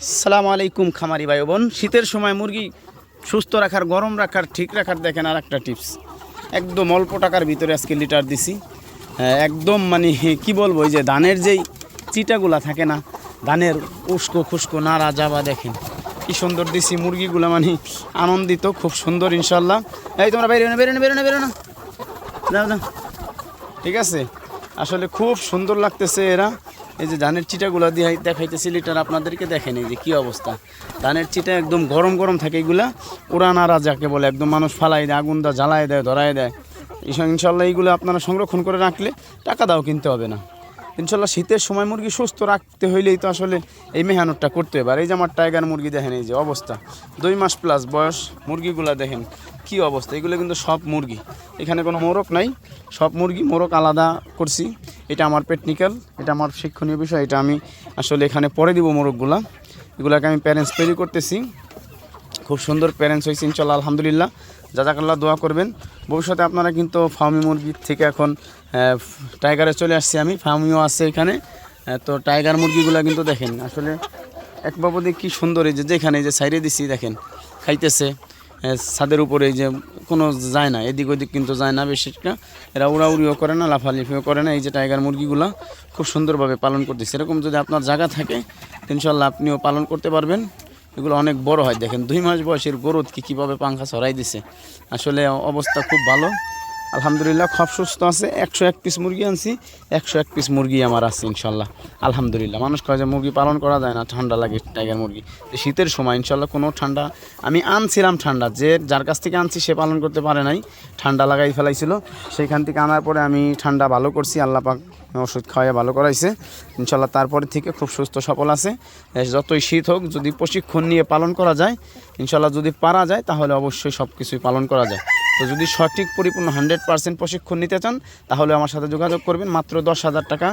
আসসালামু আলাইকুম খামারি ভাই বোন। শীতের সময় মুরগি সুস্থ রাখার, গরম রাখার, ঠিক রাখার দেখেন আর একটা টিপস। একদম অল্প টাকার ভিতরে আজকে লিটার দিছি। একদম মানে কি বলবো, এই যে ধানের যেই চিটাগুলা থাকে না, ধানের উস্কো খুস্কো নাড়া যাবা দেখেন কি সুন্দর দিছি। মুরগিগুলা মানে আনন্দিত, খুব সুন্দর ইনশাল্লাহ। এই তোমরা বেরো না বেরো না বেরো না বেরো না, যাও যাও, ঠিক আছে। আসলে খুব সুন্দর লাগতেছে এরা। এই যে ধানের চিটাগুলো দিয়ে দেখাইতেছি লিটার আপনাদেরকে, দেখেন এই যে কী অবস্থা। ধানের চিটা একদম গরম গরম থাকে, এগুলা উড়ানারা যাকে বলে, একদম মানুষ ফালাই দেয়, আগুন দা জ্বালায় দেয়, ধরায় দেয়। ইনশাল্লাহ এইগুলো আপনারা সংরক্ষণ করে রাখলে টাকা দাও কিনতে হবে না ইনশাল্লাহ। শীতের সময় মুরগি সুস্থ রাখতে হইলেই তো আসলে এই মেহনতটা করতে হবে। আর এই যে আমার টাইগার মুরগি দেখেন, এই যে অবস্থা, 2 মাস প্লাস বয়স মুরগিগুলা দেখেন কি অবস্থা। এগুলো কিন্তু সব মুরগি, এখানে কোনো মোরগ নাই, সব মুরগি। মোরগ আলাদা করছি, এটা আমার টেকনিক্যাল, এটা আমার শিক্ষণীয় বিষয়। এটা আমি আসলে এখানে পরে দিব মোরগগুলা। এগুলাকে আমি প্যারেন্টস তৈরি করতেছি। খুব সুন্দর প্যারেন্টস হয়েছে ইনশাল্লাহ, আলহামদুলিল্লাহ। জাজাকাল্লাহ, দোয়া করবেন। ভবিষ্যতে আপনারা কিন্তু ফার্মি মুরগির থেকে এখন টাইগারে চলে আসছি আমি, ফার্মিও আছে এখানে। তো টাইগার মুরগিগুলো কিন্তু দেখেন আসলে এক বাবদে কি সুন্দর। এই যে যেখানে যে সাইডে দিছি দেখেন খাইতেছে, ছাদের উপরে এই যে কোনো যায় না, এদিক ওদিক কিন্তু যায় না বেশিটা। এরা উড়াউড়িও করে না, লাফালাফিও করে না। এই যে টাইগার মুরগিগুলো খুব সুন্দরভাবে পালন করতেছে। এরকম যদি আপনার জায়গা থাকে ইনশাল্লাহ আপনিও পালন করতে পারবেন। এগুলো অনেক বড় হয়, দেখেন 2 মাস বয়সের গরুদ কীভাবে পাংখা ছড়াই দিছে। আসলে অবস্থা খুব ভালো, আলহামদুলিল্লাহ। খুব সুস্থ আছে। 101 পিস মুরগি আনছি, 101 পিস মুরগি আমার আছে ইনশাল্লাহ, আলহামদুলিল্লাহ। মানুষ কয় যে মুরগি পালন করা যায় না, ঠান্ডা লাগে টাইগার মুরগি। শীতের সময় ইনশাল্লাহ কোনো ঠান্ডা, আমি আনছিলাম ঠান্ডা, যার কাছ থেকে আনছি সে পালন করতে পারে নাই, ঠান্ডা লাগাই ফেলাইছিল। সেইখান থেকে আনার পরে আমি ঠান্ডা ভালো করছি, আল্লাহ পাক ওষুধ খাওয়াই ভালো করাইছে ইনশাল্লাহ। তারপরে থেকে খুব সুস্থ সফল আছে। যতই শীত হোক, যদি প্রশিক্ষণ নিয়ে পালন করা যায় ইনশাল্লাহ, যদি পারা যায় তাহলে অবশ্যই সব কিছুই পালন করা যায়। তো যদি সঠিক পরিপূর্ণ 100% প্রশিক্ষণ নিতে চান তাহলে আমার সাথে যোগাযোগ করবেন। মাত্র 10,000 টাকা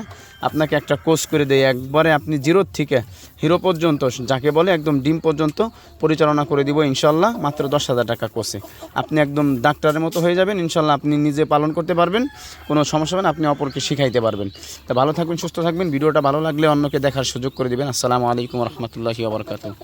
আপনাকে একটা কোর্স করে দেয়, একবারে আপনি জিরো থেকে হিরো পর্যন্ত, যাকে বলে একদম ডিম পর্যন্ত পরিচালনা করে দিব ইনশাল্লাহ। মাত্র 10,000 টাকা কোর্সে আপনি একদম ডাক্তারের মতো হয়ে যাবেন ইনশাল্লাহ। আপনি নিজে পালন করতে পারবেন, কোনো সমস্যা হবে না, আপনি অপরকে শিখাইতে পারবেন। তা ভালো থাকবেন, সুস্থ থাকবেন। ভিডিওটা ভালো লাগলে অন্যকে দেখার সুযোগ করে দিবেন। আসসালামু আলাইকুম রহমতুল্লাহি ওয়া বারাকাতুহু।